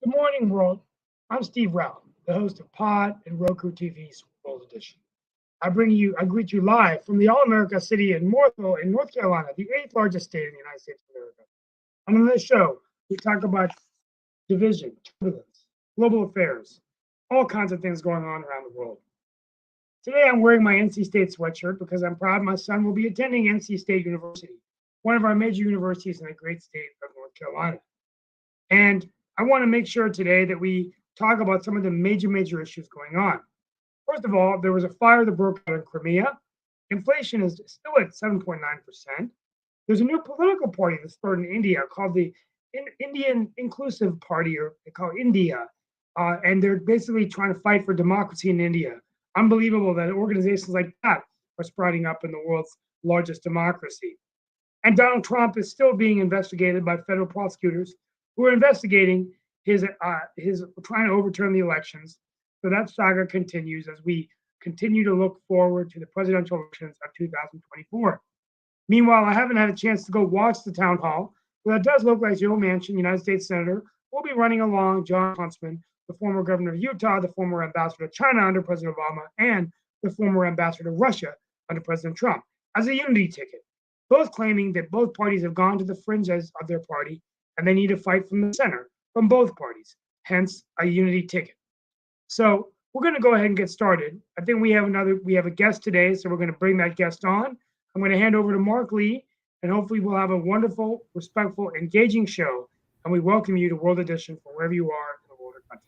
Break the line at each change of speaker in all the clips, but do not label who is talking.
Good morning, world. I'm Steve Rao, the host of Pod and Roku TV's World Edition. I greet you live from the All America city in Mooresville in North Carolina, the eighth largest state in the United States of America. And on this show, we talk about division, turbulence, global affairs, all kinds of things going on around the world. Today, I'm wearing my NC State sweatshirt because I'm proud my son will be attending NC State University, one of our major universities in the great state of North Carolina. And I want to make sure today that we talk about some of the major issues going on. First of all, there was a fire that broke out in Crimea. Inflation is still at 7.9%. There's a new political party that started in India called the Indian Inclusive Party, or they call it India. And they're basically trying to fight for democracy in India. Unbelievable that organizations like that are sprouting up in the world's largest democracy. And Donald Trump is still being investigated by federal prosecutors who are investigating his trying to overturn the elections. So that saga continues as we continue to look forward to the presidential elections of 2024. Meanwhile, I haven't had a chance to go watch the town hall, but it does look like Joe Manchin, United States Senator, will be running along Jon Huntsman, the former governor of Utah, the former ambassador to China under President Obama, and the former ambassador to Russia under President Trump, as a unity ticket, both claiming that both parties have gone to the fringes of their party and they need to fight from the center, from both parties, hence a unity ticket. So we're going to go ahead and get started. I think we have a guest today, so we're going to bring that guest on. I'm going to hand over to Mark Lee, and hopefully we'll have a wonderful, respectful, engaging show. And we welcome you to World Edition from wherever you are in the world or country.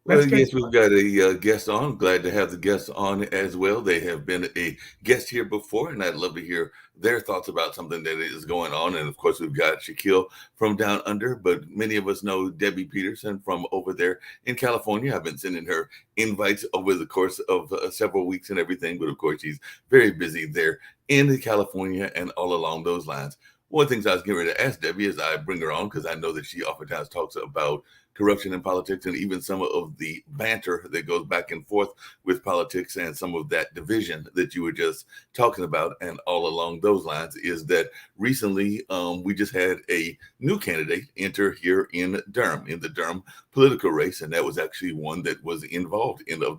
Well, yes, we've got a guest on. Glad to have the guests on as well. They have been a guest here before, and I'd love to hear their thoughts about something that is going on. And of course, we've got Shaquille from down under, but many of us know Debbie Peterson from over there in California. I've been sending her invites over the course of several weeks and everything, but of course, she's very busy there in California and all along those lines. One of the things I was getting ready to ask Debbie as I bring her on, because I know that she oftentimes talks about corruption in politics and even some of the banter that goes back and forth with politics and some of that division that you were just talking about. And all along those lines is that recently we just had a new candidate enter here in Durham, in the Durham political race. And that was actually one that was involved in a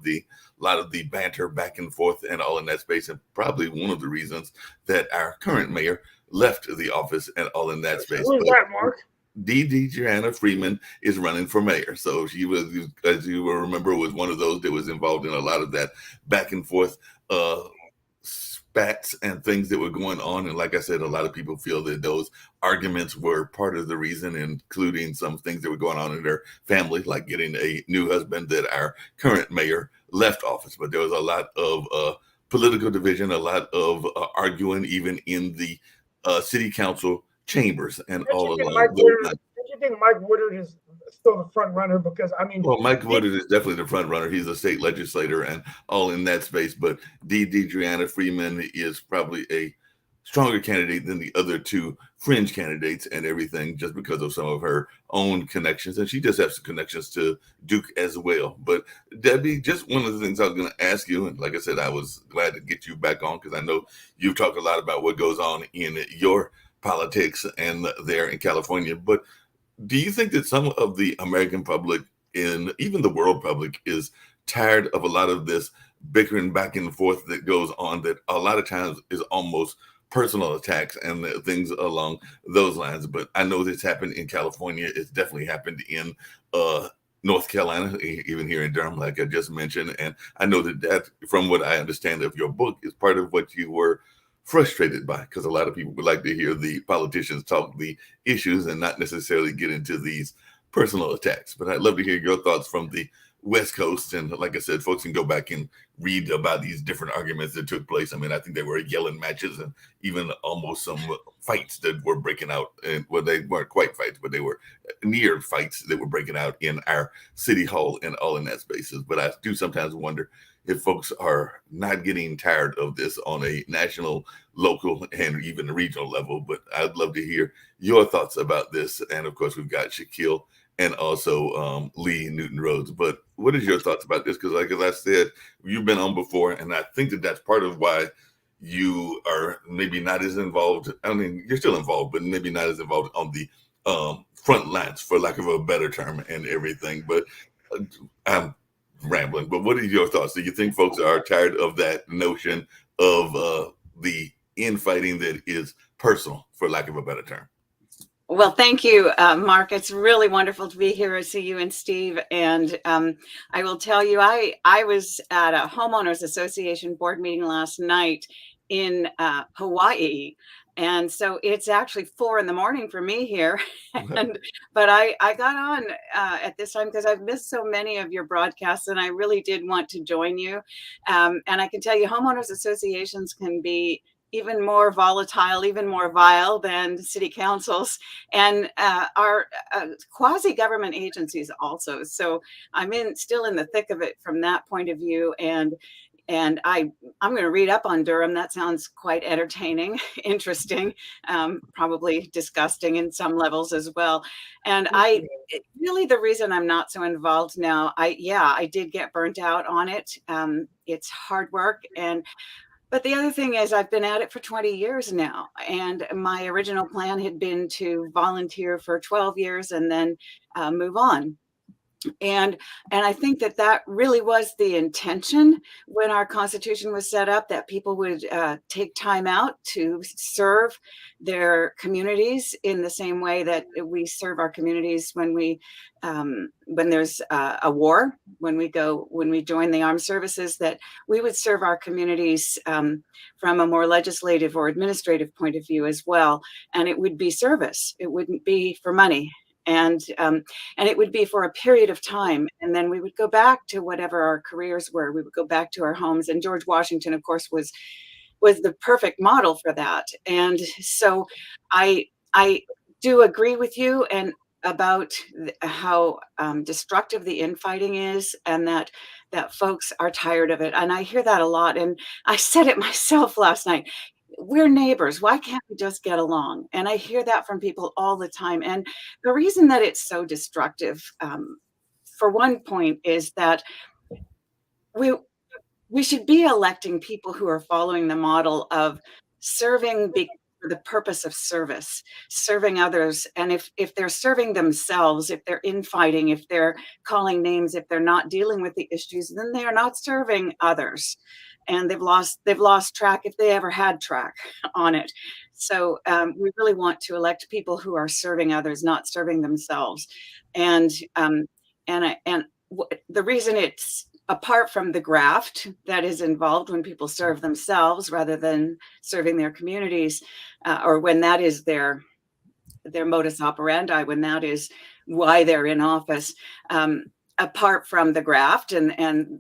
lot of the banter back and forth and all in that space. And probably one of the reasons that our current mayor left the office and all in that space.
Who's that, Mark?
Deidreana Freeman is running for mayor. So she was, as you will remember, was one of those that was involved in a lot of that back and forth spats and things that were going on. And like I said, a lot of people feel that those arguments were part of the reason, including some things that were going on in their family, like getting a new husband, that our current mayor left office. But there was a lot of political division, a lot of arguing, even in the city council chambers and all along.
Don't you think Mike Woodard is still the front runner? Because I mean,
well, Mike Woodard is definitely the front runner. He's a state legislator and all in that space. But Deidreana Freeman is probably a stronger candidate than the other two fringe candidates and everything, just because of some of her own connections. And she just has some connections to Duke as well. But Debbie, just one of the things I was going to ask you, and like I said, I was glad to get you back on because I know you've talked a lot about what goes on in your politics and there in California. But do you think that some of the American public and even the world public is tired of a lot of this bickering back and forth that goes on, that a lot of times is almost personal attacks and things along those lines? But I know this happened in California. It's definitely happened in North Carolina, even here in Durham, like I just mentioned. And I know that from what I understand of your book, is part of what you were frustrated by, because a lot of people would like to hear the politicians talk the issues and not necessarily get into these personal attacks. But I'd love to hear your thoughts from the West Coast. And like I said, folks can go back and read about these different arguments that took place. I mean, I think there were yelling matches and even almost some fights that were breaking out. And well, they weren't quite fights, but they were near fights that were breaking out in our city hall and all in that spaces. But I do sometimes wonder if folks are not getting tired of this on a national, local, and even regional level. But I'd love to hear your thoughts about this. And of course, we've got Shaquille and also Lee Newton Rhodes. But what is your thoughts about this? Because like as I said, you've been on before, and I think that that's part of why you are maybe not as involved. I mean, you're still involved, but maybe not as involved on the front lines, for lack of a better term, and everything. But I'm rambling. But what are your thoughts? Do you think folks are tired of that notion of the infighting that is personal, for lack of a better term?
Well, thank you, Mark. It's really wonderful to be here. I see you and Steve. And I will tell you, I was at a homeowners association board meeting last night in Hawaii. And so it's actually 4 a.m. for me here. But I got on at this time because I've missed so many of your broadcasts, and I really did want to join you. And I can tell you, homeowners associations can be even more volatile, even more vile than city councils, and our quasi-government agencies also. So I'm still in the thick of it from that point of view. And I'm going to read up on Durham. That sounds quite entertaining, interesting, probably disgusting in some levels as well. And really the reason I'm not so involved now, I did get burnt out on it. It's hard work. But the other thing is I've been at it for 20 years now, and my original plan had been to volunteer for 12 years and then move on. And I think that really was the intention when our Constitution was set up, that people would take time out to serve their communities in the same way that we serve our communities when there's a war, when we join the armed services, that we would serve our communities from a more legislative or administrative point of view as well. And it would be service. It wouldn't be for money. And it would be for a period of time. And then we would go back to whatever our careers were. We would go back to our homes. And George Washington, of course, was the perfect model for that. And so I do agree with you and about how destructive the infighting is, and that folks are tired of it. And I hear that a lot. And I said it myself last night. We're neighbors. Why can't we just get along? And I hear that from people all the time. And the reason that it's so destructive, for one point, is that we should be electing people who are following the model of serving for the purpose of service, serving others. And if they're serving themselves, if they're infighting, if they're calling names, if they're not dealing with the issues, then they are not serving others. And they've lost track, if they ever had track on it. So we really want to elect people who are serving others, not serving themselves. And the reason it's, apart from the graft that is involved when people serve themselves rather than serving their communities, or when that is their modus operandi, when that is why they're in office, apart from the graft and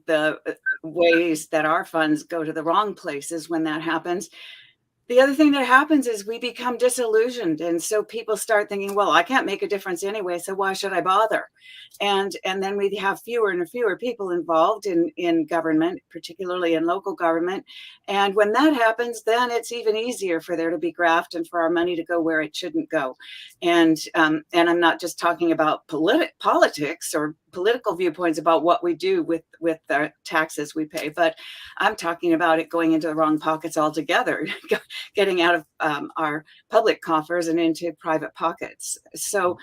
the ways that our funds go to the wrong places when that happens, the other thing that happens is we become disillusioned. And so people start thinking, well, I can't make a difference anyway, so why should I bother? And then we have fewer and fewer people involved in government, particularly in local government. And when that happens, then it's even easier for there to be graft and for our money to go where it shouldn't go. And I'm not just talking about politics or political viewpoints about what we do with the taxes we pay, but I'm talking about it going into the wrong pockets altogether, getting out of our public coffers and into private pockets. So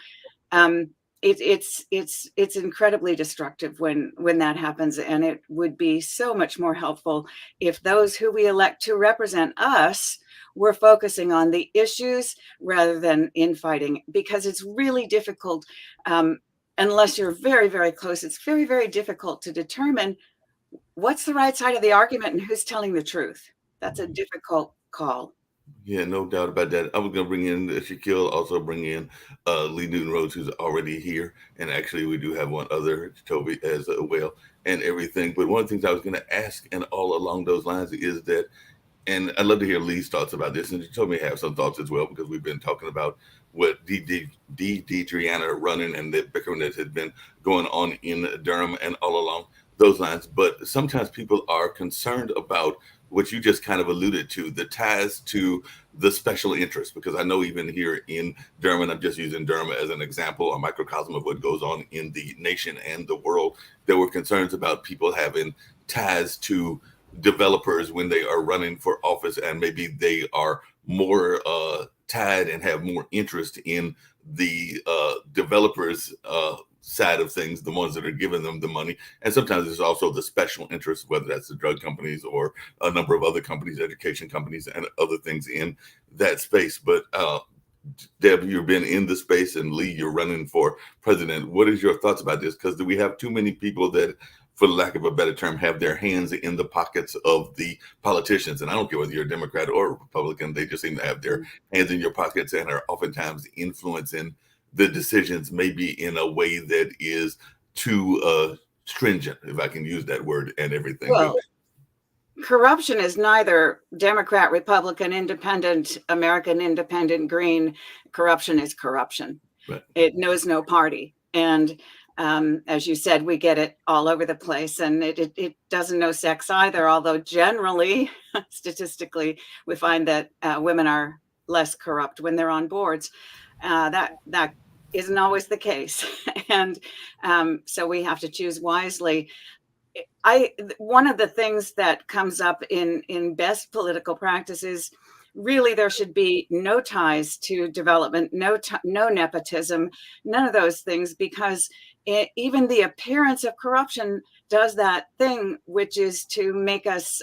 it's incredibly destructive when that happens, and it would be so much more helpful if those who we elect to represent us were focusing on the issues rather than infighting, because it's really difficult. Unless you're very, very close, it's very, very difficult to determine what's the right side of the argument and who's telling the truth. That's a difficult call.
Yeah, no doubt about that. I was going to bring in Shaquille, also bring in Lee Newton Rhodes, who's already here. And actually, we do have one other, Toby, as well, and everything. But one of the things I was going to ask, and all along those lines, is that, and I'd love to hear Lee's thoughts about this. And she told me to have some thoughts as well, because we've been talking about what Deidreana running and the bickering that has been going on in Durham and all along those lines. But sometimes people are concerned about what you just kind of alluded to, the ties to the special interest, because I know even here in Durham, and I'm just using Durham as an example, a microcosm of what goes on in the nation and the world, there were concerns about people having ties to developers when they are running for office, and maybe they are more tied and have more interest in the developers side of things, the ones that are giving them the money. And sometimes there's also the special interest, whether that's the drug companies or a number of other companies, education companies, and other things in that space. But Deb, you've been in the space, and Lee, you're running for president. What is your thoughts about this? Because do we have too many people that, for lack of a better term, have their hands in the pockets of the politicians? And I don't care whether you're a Democrat or a Republican, they just seem to have their hands in your pockets and are oftentimes influencing the decisions, maybe in a way that is too stringent, if I can use that word, and everything.
Well, corruption is neither Democrat, Republican, Independent, American, Independent, Green. Corruption is corruption.
Right.
It knows no party. And as you said, we get it all over the place, and it doesn't know sex either, although generally, statistically, we find that women are less corrupt when they're on boards. That isn't always the case. And so we have to choose wisely. One of the things that comes up in best political practices, really, there should be no ties to development, no nepotism, none of those things, because even the appearance of corruption does that thing, which is to make us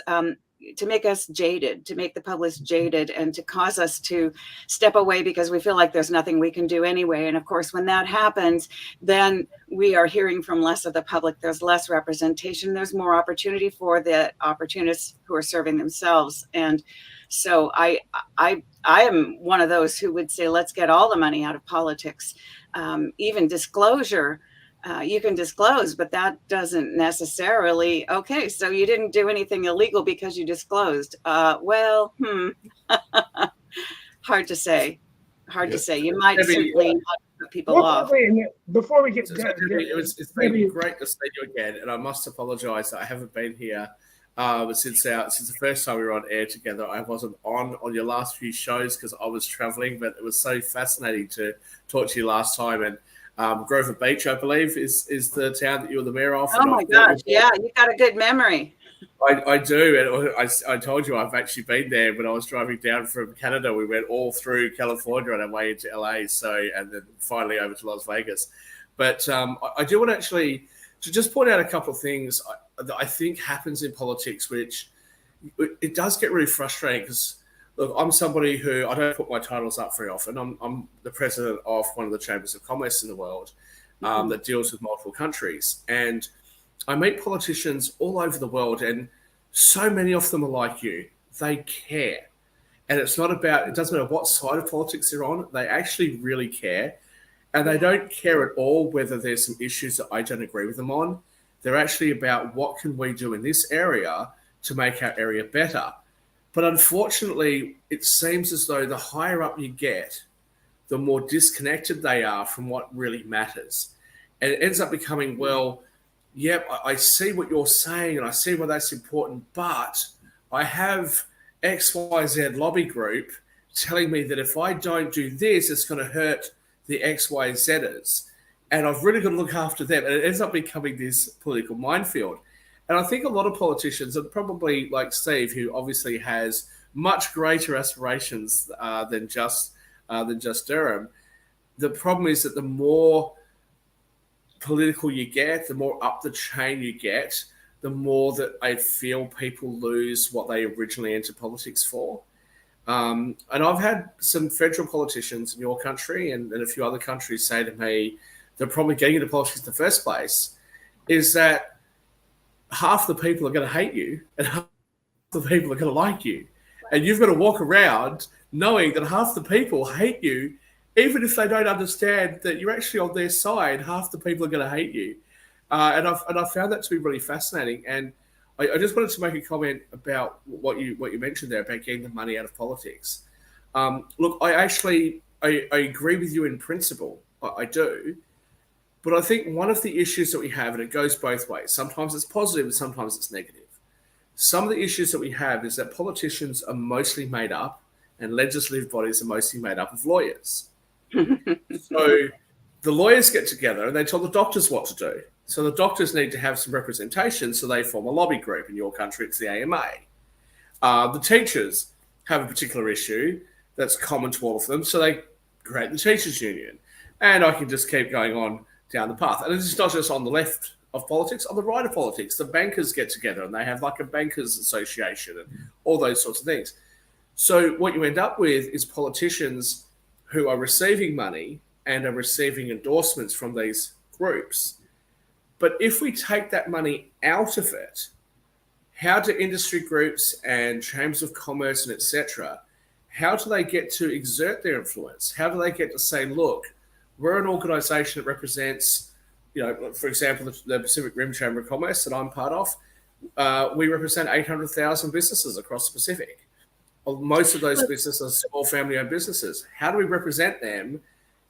jaded, to make the public jaded, and to cause us to step away because we feel like there's nothing we can do anyway. And of course, when that happens, then we are hearing from less of the public. There's less representation. There's more opportunity for the opportunists who are serving themselves. And so I am one of those who would say, let's get all the money out of politics. Even disclosure. You can disclose, but that doesn't necessarily, okay, so you didn't do anything illegal because you disclosed. Hard to say. Hard to say. You might simply put people off.
Before we get
it's been great to see you again, and I must apologize that I haven't been here since the first time we were on air together. I wasn't on your last few shows because I was traveling, but it was so fascinating to talk to you last time. And Grover Beach, I believe, is the town that you were the mayor of.
Oh my gosh, yeah, you got a good memory.
I do, and I told you I've actually been there. When I was driving down from Canada, we went all through California on our way into LA, and then finally over to Las Vegas. But I do want to just point out a couple of things that I think happens in politics, which it does get really frustrating because, look, I'm somebody who, I don't put my titles up very often. I'm the president of one of the chambers of commerce in the world that deals with multiple countries. And I meet politicians all over the world, and so many of them are like you. They care. And it doesn't matter what side of politics they're on, they actually really care. And they don't care at all whether there's some issues that I don't agree with them on. They're actually about what can we do in this area to make our area better. But unfortunately, it seems as though the higher up you get, the more disconnected they are from what really matters. And it ends up becoming, well, yep, I see what you're saying and I see why that's important, but I have XYZ lobby group telling me that if I don't do this, it's going to hurt the XYZers. And I've really got to look after them. And it ends up becoming this political minefield. And I think a lot of politicians, and probably like Steve, who obviously has much greater aspirations than just Durham, the problem is that the more political you get, the more up the chain you get, the more that I feel people lose what they originally entered politics for. And I've had some federal politicians in your country and a few other countries say to me, the problem getting into politics in the first place is that half the people are going to hate you and half the people are going to like you. And you've got to walk around knowing that half the people hate you, even if they don't understand that you're actually on their side. Half the people are going to hate you, and I found that to be really fascinating. And I just wanted to make a comment about what you mentioned there about getting the money out of politics. Look, I agree with you in principle. I do. But I think one of the issues that we have, and it goes both ways, sometimes it's positive and sometimes it's negative. Some of the issues that we have is that politicians are mostly made up and legislative bodies are mostly made up of lawyers. So the lawyers get together and they tell the doctors what to do. So the doctors need to have some representation, so they form a lobby group. In your country, it's the AMA. The teachers have a particular issue that's common to all of them, so they create the teachers' union. And I can just keep going on down the path. And it's not just on the left of politics, on the right of politics. The bankers get together and they have like a bankers association and all those sorts of things. So what you end up with is politicians who are receiving money and are receiving endorsements from these groups. But if we take that money out of it, how do industry groups and chambers of commerce and etc., how do they get to exert their influence? How do they get to say, look, we're an organisation that represents, for example, the Pacific Rim Chamber of Commerce that I'm part of, we represent 800,000 businesses across the Pacific. Most of those businesses are small family-owned businesses. How do we represent them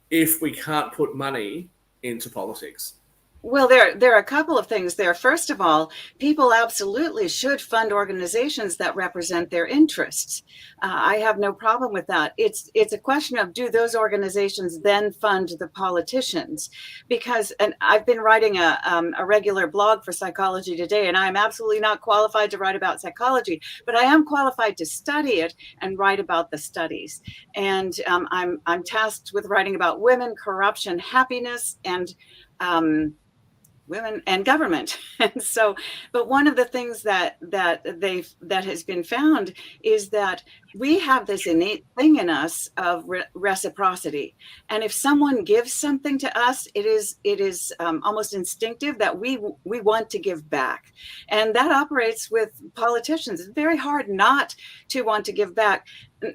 if we can't put money into politics?
Well, there are a couple of things there. First of all, people absolutely should fund organizations that represent their interests. I have no problem with that. It's a question of, do those organizations then fund the politicians? Because, and I've been writing a regular blog for Psychology Today, and I'm absolutely not qualified to write about psychology, but I am qualified to study it and write about the studies. And I'm tasked with writing about women, corruption, happiness, and women and government. And so, but one of the things that has been found is that we have this innate thing in us of reciprocity. And if someone gives something to us, it is almost instinctive that we want to give back. And that operates with politicians. It's very hard not to want to give back.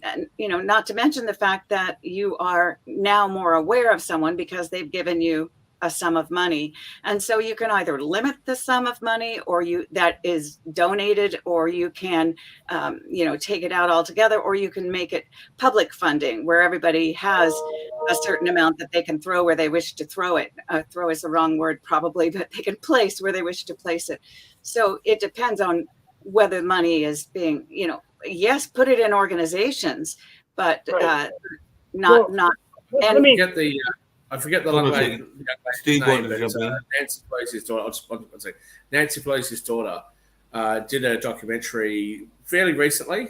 And, not to mention the fact that you are now more aware of someone because they've given you a sum of money. And so you can either limit the sum of money or that is donated, or you can, take it out altogether, or you can make it public funding where everybody has a certain amount that they can throw where they wish to throw it. Throw is the wrong word probably, but they can place where they wish to place it. So it depends on whether money is being, yes, put it in organizations, but not.
Let me
get the. I forget the young lady's
Steve
name,
wanted to jump in.
Nancy Pelosi's daughter. Nancy Pelosi's daughter did a documentary fairly recently,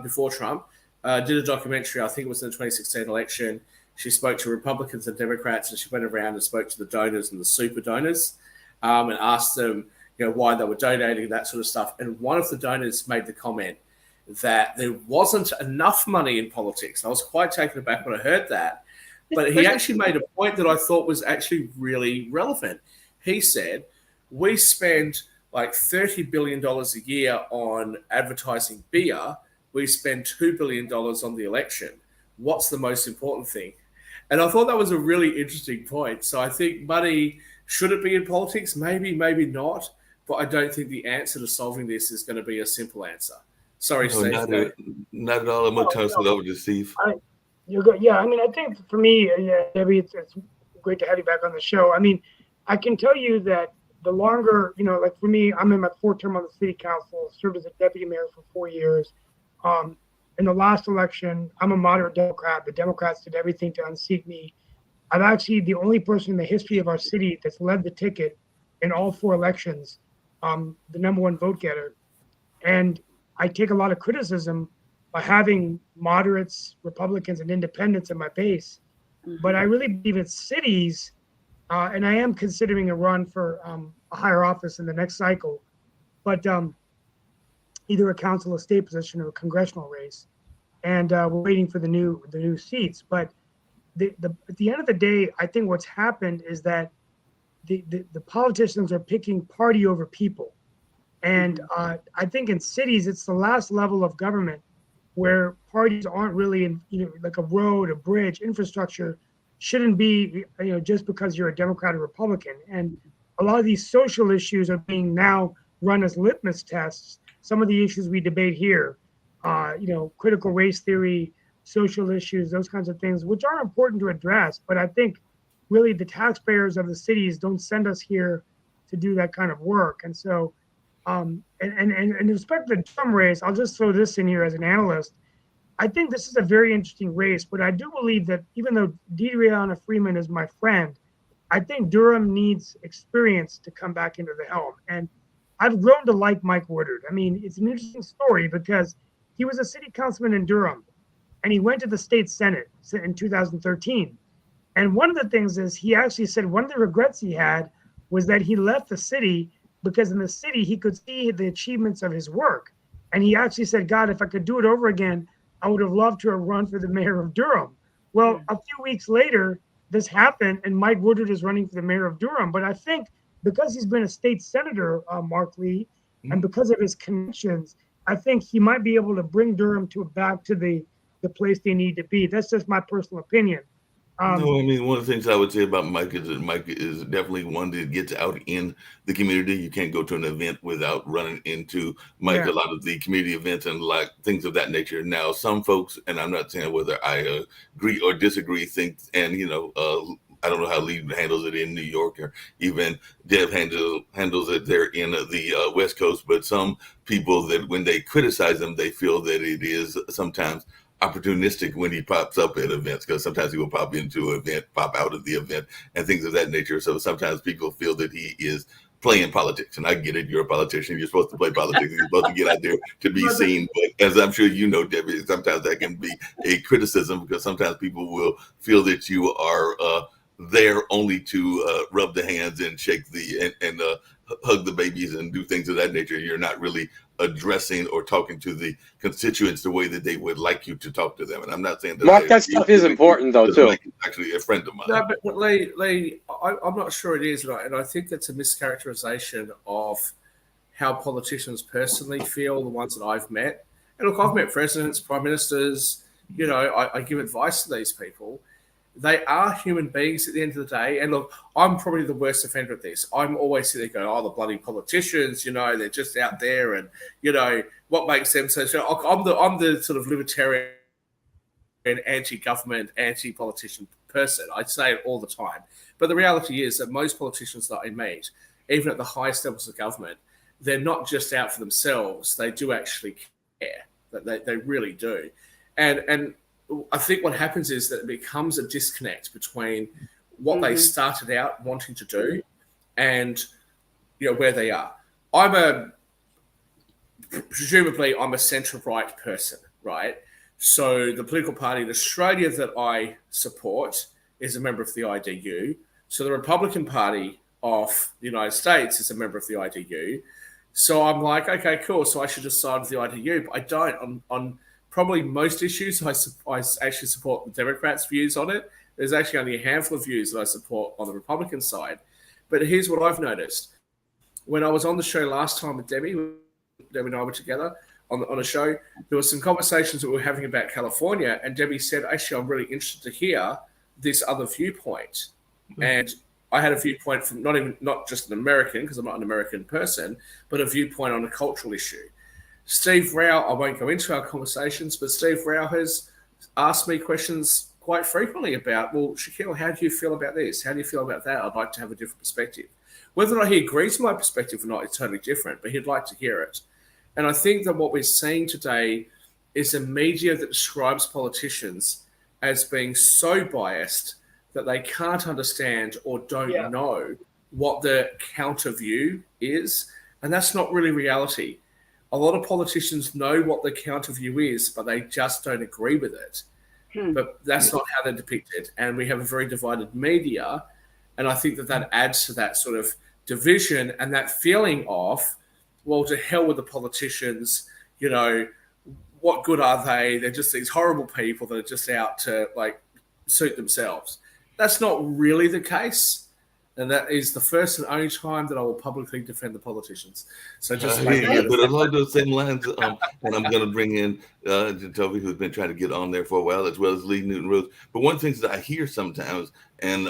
before Trump. Did a documentary, I think it was in the 2016 election. She spoke to Republicans and Democrats, and she went around and spoke to the donors and the super donors, and asked them, why they were donating, that sort of stuff. And one of the donors made the comment that there wasn't enough money in politics. I was quite taken aback when I heard that. But he actually made a point that I thought was actually really relevant. He said, we spend like $30 billion a year on advertising beer. We spend $2 billion on the election. What's the most important thing? And I thought that was a really interesting point. So I think money, should it be in politics? Maybe, maybe not. But I don't think the answer to solving this is going to be a simple answer. Sorry,
No,
Steve.
not at all. I'm going to toss it over to Steve.
You're good. Yeah, I think for me, Debbie, it's great to have you back on the show. I can tell you that the longer, like for me, I'm in my fourth term on the city council, served as a deputy mayor for 4 years. In the last election, I'm a moderate Democrat. The Democrats did everything to unseat me. I'm actually the only person in the history of our city that's led the ticket in all 4 elections, the number 1 vote getter. And I take a lot of criticism by having moderates, Republicans, and independents in my base. Mm-hmm. But I really believe it's cities, and I am considering a run for a higher office in the next cycle, but either a council or state position or a congressional race. And we're waiting for the new seats. But at the end of the day, I think what's happened is that the politicians are picking party over people. And I think in cities, it's the last level of government where parties aren't really in, like a road, a bridge, infrastructure shouldn't be, just because you're a Democrat or Republican. And a lot of these social issues are being now run as litmus tests. Some of the issues we debate here, critical race theory, social issues, those kinds of things, which are important to address. But I think really the taxpayers of the cities don't send us here to do that kind of work. And so, and in respect to the Durham race, I'll just throw this in here as an analyst. I think this is a very interesting race, but I do believe that even though DeDriana Freeman is my friend, I think Durham needs experience to come back into the helm. And I've grown to like Mike Woodard. I mean, it's an interesting story because he was a city councilman in Durham and he went to the state Senate in 2013. And one of the things is he actually said one of the regrets he had was that he left the city because in the city he could see the achievements of his work. And he actually said, God, if I could do it over again, I would have loved to have run for the mayor of Durham. Well, a few weeks later, this happened, and Mike Woodard is running for the mayor of Durham. But I think because he's been a state senator, Mark Lee, and because of his connections, I think he might be able to bring Durham back to the place they need to be. That's just my personal opinion.
No, I mean, one of the things I would say about Mike is that Mike is definitely one that gets out in the community. You can't go to an event without running into Mike.
Yeah.
A lot of the community events and like things of that nature. Now, some folks, and I'm not saying whether I agree or disagree, think, and I don't know how Lee handles it in New York, or even Deb handles it there in the West Coast. But some people that when they criticize him, they feel that it is sometimes opportunistic when he pops up at events, because sometimes he will pop into an event, pop out of the event, and things of that nature. So sometimes people feel that he is playing politics, and I get it. You're a politician. You're supposed to play politics. You're supposed to get out there to be seen. But as I'm sure you know, Debbie, sometimes that can be a criticism because sometimes people will feel that you are there only to rub the hands and shake and hug the babies and do things of that nature. You're not really addressing or talking to the constituents the way that they would like you to talk to them. And I'm not saying that
Mark, that stuff is important though too.
Mike is actually a friend of mine.
No, but Lee, I'm not sure it is, right? And I think that's a mischaracterization of how politicians personally feel, the ones that I've met. And look, I've met presidents, prime ministers, I give advice to these people. They are human beings at the end of the day. And look, I'm probably the worst offender at this. I'm always sitting there going, the bloody politicians, they're just out there and, what makes them so I'm the sort of libertarian, anti-government, anti-politician person. I say it all the time. But the reality is that most politicians that I meet, even at the highest levels of government, they're not just out for themselves. They do actually care. They really do. And I think what happens is that it becomes a disconnect between what they started out wanting to do and where they are. Presumably I'm a centre-right person, right? So the political party in Australia that I support is a member of the IDU. So the Republican Party of the United States is a member of the IDU. So I'm like, okay, cool. So I should just side with the IDU, but I don't. On probably most issues, I actually support the Democrats' views on it. There's actually only a handful of views that I support on the Republican side. But here's what I've noticed. When I was on the show last time with Debbie and I were together on a show, there were some conversations that we were having about California, and Debbie said, actually, I'm really interested to hear this other viewpoint. And I had a viewpoint from not just an American, because I'm not an American person, but a viewpoint on a cultural issue. Steve Rao, I won't go into our conversations, but Steve Rao has asked me questions quite frequently about, well, Shaquille, how do you feel about this? How do you feel about that? I'd like to have a different perspective. Whether or not he agrees with my perspective or not is totally different, but he'd like to hear it. And I think that what we're seeing today is a media that describes politicians as being so biased that they can't understand or don't know what the counter view is. And that's not really reality. A lot of politicians know what the counter view is, but they just don't agree with it. But that's not how they're depicted. And we have a very divided media. And I think that adds to that sort of division and that feeling of, well, to hell with the politicians, what good are they? They're just these horrible people that are just out to suit themselves. That's not really the case. And that is the first and only time that I will publicly defend the politicians. So just
Yeah,
making it
but along those same lines, and I'm going to bring in Toby, who's been trying to get on there for a while, as well as Lee Newton Rose. But one thing that I hear sometimes, and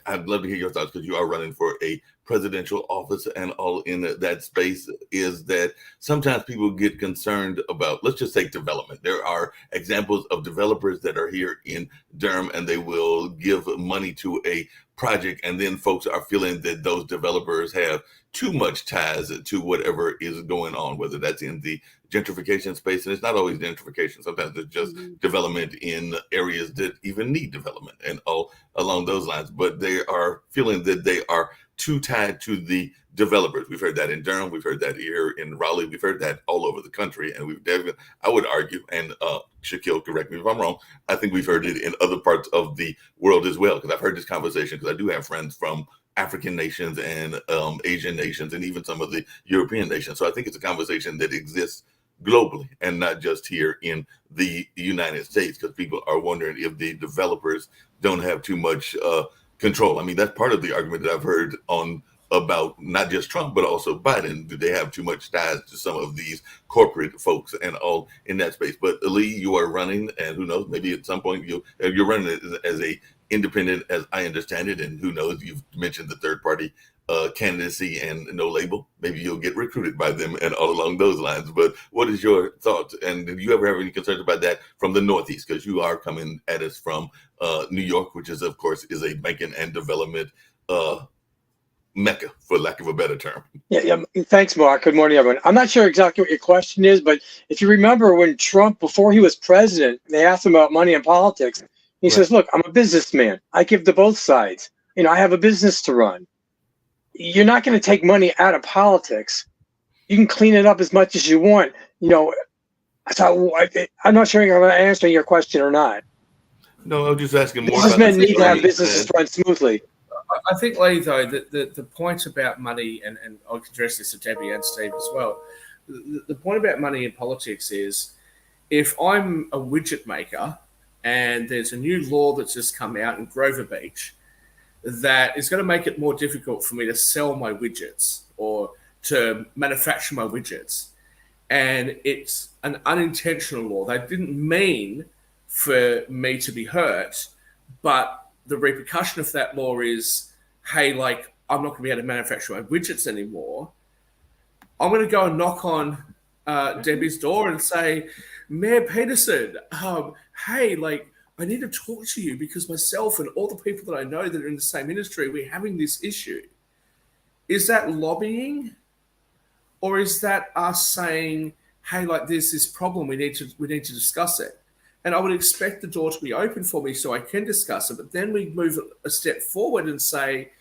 I'd love to hear your thoughts because you are running for a presidential office and all in that space, is that sometimes people get concerned about, let's just say, development. There are examples of developers that are here in Durham, and they will give money to a project, and then folks are feeling that those developers have too much ties to whatever is going on, whether that's in the gentrification space. And it's not always gentrification. Sometimes it's just development in areas that even need development and all along those lines. But they are feeling that they are too tied to the developers. We've heard that in Durham. We've heard that here in Raleigh. We've heard that all over the country. And we've definitely, I would argue, and Shaquille, correct me if I'm wrong, I think we've heard it in other parts of the world as well. Because I've heard this conversation, because I do have friends from African nations and Asian nations and even some of the European nations. So I think it's a conversation that exists globally and not just here in the United States, because people are wondering if the developers don't have too much control. I mean, that's part of the argument that I've heard on about not just Trump, but also Biden. Do they have too much ties to some of these corporate folks and all in that space? But Lee, you are running, and who knows, maybe at some point you're running as a independent, as I understand it, and who knows, you've mentioned the third party candidacy and no label. Maybe you'll get recruited by them and all along those lines. But what is your thoughts? And do you ever have any concerns about that from the Northeast? Because you are coming at us from New York, which is, of course, is a banking and development mecca, for lack of a better term.
Yeah. Thanks, Mark. Good morning, everyone. I'm not sure exactly what your question is, but if you remember when Trump, before he was president, they asked him about money and politics. He says, look, I'm a businessman. I give to both sides. You know, I have a business to run. You're not going to take money out of politics. You can clean it up as much as you want. You know, I'm not sure if I'm answering your question or not.
No, I'm just asking more.
Businessmen need to have businesses run smoothly.
I think, Lee, though, that the point about money, and I'll address this to Debbie and Steve as well, the point about money in politics is, if I'm a widget maker and there's a new law that's just come out in Grover Beach that is going to make it more difficult for me to sell my widgets or to manufacture my widgets, and it's an unintentional law. They didn't mean for me to be hurt, but the repercussion of that law is, hey, like, I'm not going to be able to manufacture my widgets anymore. I'm going to go and knock on Debbie's door and say, Mayor Peterson, hey, like, I need to talk to you because myself and all the people that I know that are in the same industry, we're having this issue. Is that lobbying? Or is that us saying, hey, like, there's this problem, we need to discuss it? And I would expect the door to be open for me so I can discuss it. But then we move a step forward and say,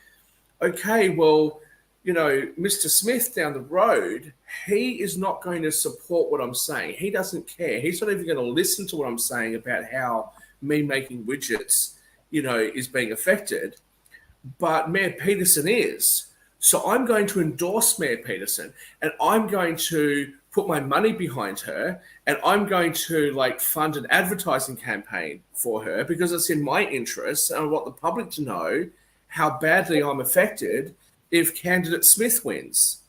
okay, well, you know, Mr. Smith down the road, he is not going to support what I'm saying. He doesn't care. He's not even going to listen to what I'm saying about how me making widgets, you know, is being affected. But Mayor Peterson is. So I'm going to endorse Mayor Peterson, and I'm going to put my money behind her, and I'm going to, like, fund an advertising campaign for her because it's in my interest, and I want the public to know how badly I'm affected if candidate Smith wins.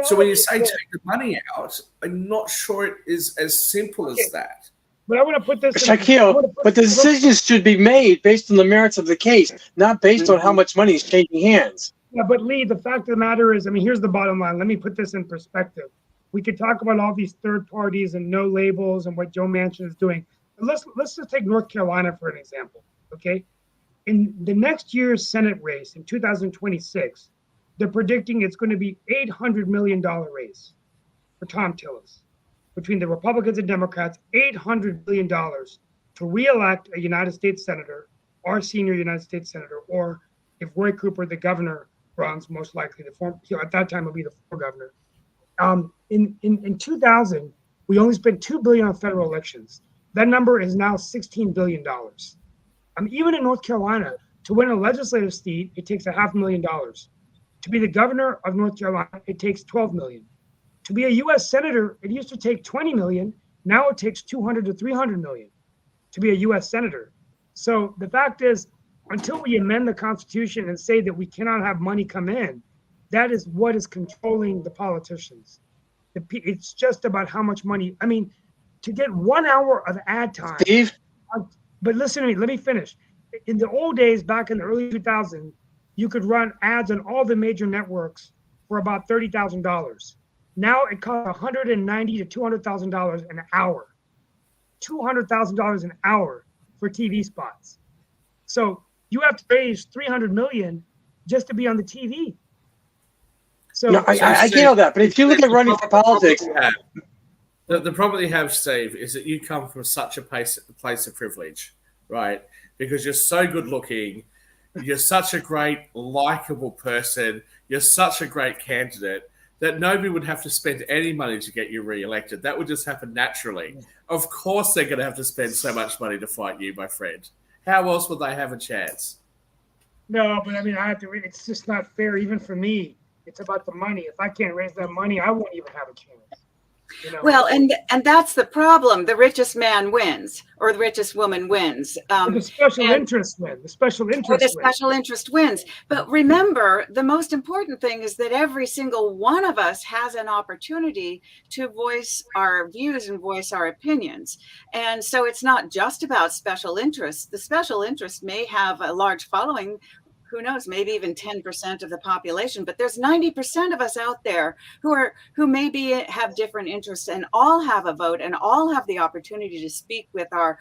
So when you say take the money out, I'm not sure it is as simple as that.
But I want to put this
Shaquille, but the decisions should be made based on the merits of the case, not based on how much money is changing hands.
Yeah, but Lee, the fact of the matter is, I mean, here's the bottom line. Let me put this in perspective. We could talk about all these third parties and no labels and what Joe Manchin is doing. But let's just take North Carolina for an example, okay? In the next year's Senate race in 2026, they're predicting it's going to be $800 million race for Thom Tillis between the Republicans and Democrats, $800 million to reelect a United States senator, our senior United States senator, or if Roy Cooper, the governor, runs, most likely the former, at that time, will be the former governor. In 2000, we only spent $2 billion on federal elections. That number is now $16 billion. Even in North Carolina, to win a legislative seat, it takes $500,000. To be the governor of North Carolina, it takes $12 million. To be a U.S. senator, it used to take $20 million. Now it takes $200 to $300 million to be a U.S. senator. So the fact is, until we amend the Constitution and say that we cannot have money come in, that is what is controlling the politicians. It's just about how much money. I mean, to get 1 hour of ad time.
Steve?
But listen to me, let me finish. In the old days, back in the early 2000s, you could run ads on all the major networks for about $30,000. Now it costs $190,000 to $200,000 an hour. $200,000 an hour for TV spots. So you have to raise $300 million just to be on the TV. So
No, I get all that, but if you look at running for politics,
the problem you have, Steve, is that you come from such a place of privilege, right? Because you're so good looking, you're such a great, likable person, you're such a great candidate that nobody would have to spend any money to get you re-elected. That would just happen naturally. Of course they're going to have to spend so much money to fight you, my friend. How else would they have a chance?
no, but I mean, I have to. It's just not fair, even for me. It's about the money. If I can't raise that money, I won't even have a chance. You know?
Well, and that's the problem. The richest man wins, or the richest woman wins.
The special interest win. The special
Or
interest
the
win.
special interest wins. But remember, the most important thing is that every single one of us has an opportunity to voice our views and voice our opinions. And so it's not just about special interests. The special interest may have a large following. Who knows, maybe even 10% of the population, but there's 90% of us out there who maybe have different interests and all have a vote and all have the opportunity to speak with our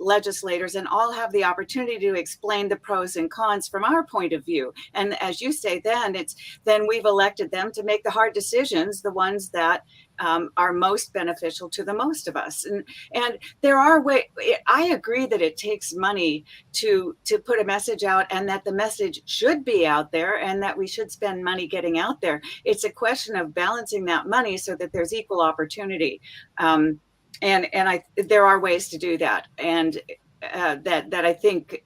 legislators and all have the opportunity to explain the pros and cons from our point of view. And as you say, then we've elected them to make the hard decisions, the ones that are most beneficial to the most of us. And there are ways. I agree that it takes money to put a message out, and that the message should be out there, and that we should spend money getting out there. It's a question of balancing that money so that there's equal opportunity. There are ways to do that, and that I think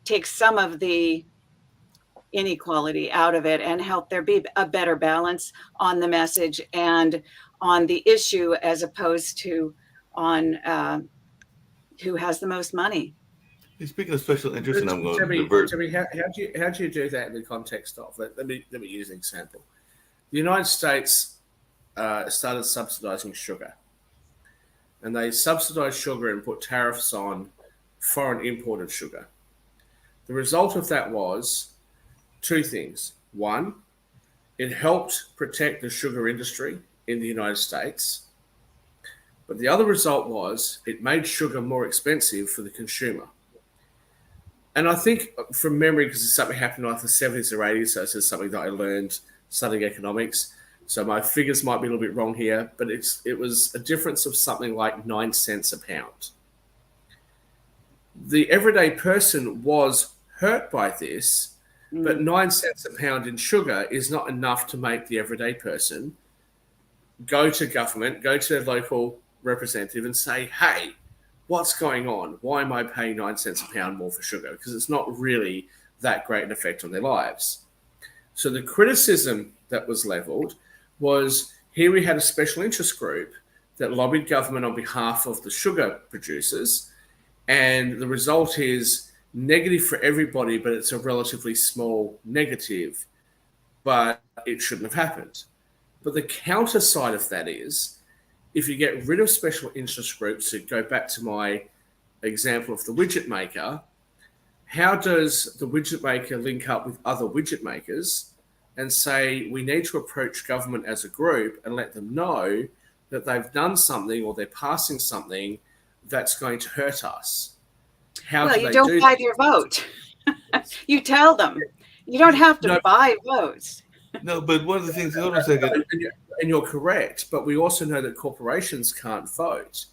takes some of the inequality out of it and help there be a better balance on the message and on the issue, as opposed to on who has the most money.
Speaking of special interest, and I'm going to
Timmy,
divert.
how do you do that in the context of? Let me use an example. The United States started subsidizing sugar, and they subsidized sugar and put tariffs on foreign imported sugar. The result of that was two things. One, it helped protect the sugar industry in the United States. But the other result was it made sugar more expensive for the consumer. And I think from memory, because it's something happened in the 70s or 80s, so this is something that I learned studying economics. So my figures might be a little bit wrong here, but it was a difference of something like 9 cents a pound. The everyday person was hurt by this, but 9 cents a pound in sugar is not enough to make the everyday person go to government, go to their local representative and say, hey, what's going on? Why am I paying 9 cents a pound more for sugar? Because it's not really that great an effect on their lives. So the criticism that was leveled was, here we had a special interest group that lobbied government on behalf of the sugar producers, and the result is negative for everybody, but it's a relatively small negative, but it shouldn't have happened. But the counter side of that is, if you get rid of special interest groups, to go back to my example of the widget maker, how does the widget maker link up with other widget makers and say, we need to approach government as a group and let them know that they've done something or they're passing something that's going to hurt us?
Well, you don't buy their vote. You tell them. You don't have to buy votes.
No, but one of the things, hold on a second.
And you're correct, but we also know that corporations can't vote.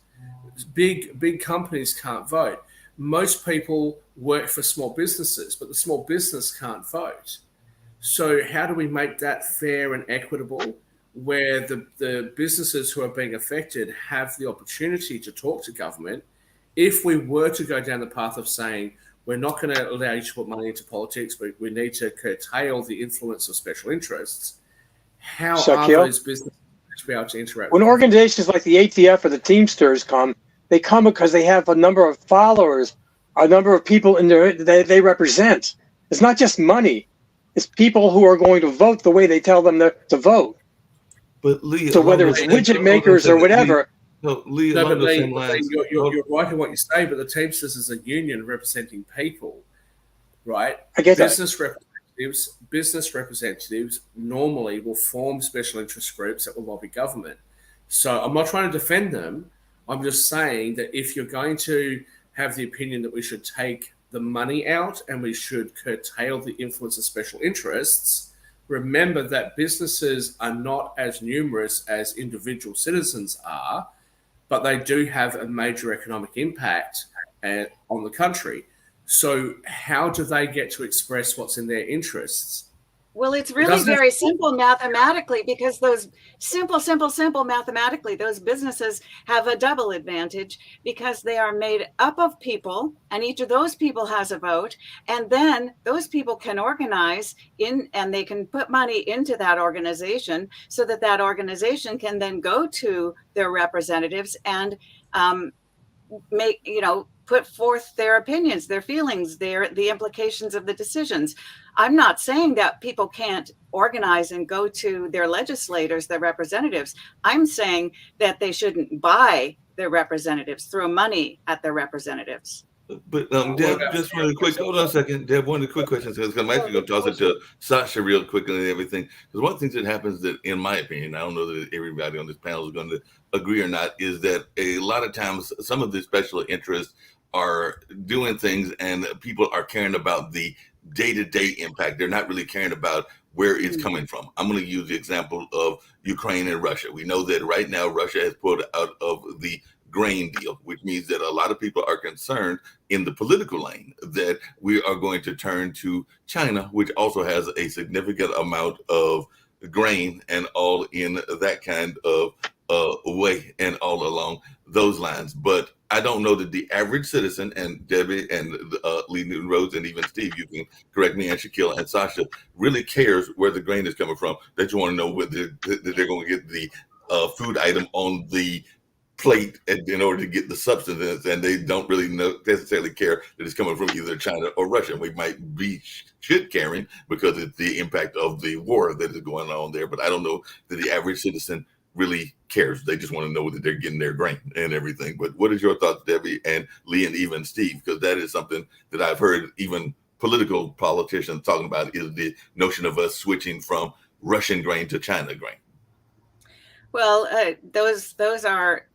Big companies can't vote. Most people work for small businesses, but the small business can't vote. So how do we make that fair and equitable, where the businesses who are being affected have the opportunity to talk to government? If we were to go down the path of saying, we're not going to allow you to put money into politics, but we need to curtail the influence of special interests, how are those businesses to be able to interact?
When organizations like the ATF or the Teamsters come, they come because they have a number of followers a number of people in there they represent. It's not just money. It's people who are going to vote the way they tell them to vote.
But Lee,
So whether it's widget makers or whatever.
Lee,
No,
along
but
those
Lee,
same lines,
you're right in what you say, but the Teamsters is a union representing people, right?
I get that.
Business representatives normally will form special interest groups that will lobby government. So I'm not trying to defend them. I'm just saying that if you're going to have the opinion that we should take the money out and we should curtail the influence of special interests, remember that businesses are not as numerous as individual citizens are, but they do have a major economic impact on the country. So how do they get to express what's in their interests?
Well, it's really very simple mathematically, because those simple mathematically, those businesses have a double advantage because they are made up of people and each of those people has a vote. And then those people can organize and they can put money into that organization so that that organization can then go to their representatives and put forth their opinions, their feelings, the implications of the decisions. I'm not saying that people can't organize and go to their legislators, their representatives. I'm saying that they shouldn't buy their representatives, throw money at their representatives.
But Deb, just really quick, hold on a second. Deb, one of the quick questions, because I'm actually going to toss it to Sasha real quick and everything. Because one of the things that happens that, in my opinion, I don't know that everybody on this panel is going to agree or not, is that a lot of times some of the special interests are doing things and people are caring about the day-to-day impact. They're not really caring about where it's coming from. I'm going to use the example of Ukraine and Russia. We know that right now Russia has pulled out of the grain deal, which means that a lot of people are concerned in the political lane that we are going to turn to China, which also has a significant amount of grain and all in that kind of way and all along those lines. But I don't know that the average citizen, and Debbie and Lee Newton Rhodes and even Steve, you can correct me, and Shaquille and Sasha, really cares where the grain is coming from. They just want to know whether they're going to get the food item on the plate in order to get the substance, and they don't really necessarily care that it's coming from either China or Russia. We might be should caring because it's the impact of the war that is going on there, but I don't know that the average citizen really cares. They just want to know that they're getting their grain and everything. But what is your thoughts, Debbie and Lee and even Steve? Because that is something that I've heard even political politicians talking about, is the notion of us switching from Russian grain to China grain.
Well, those are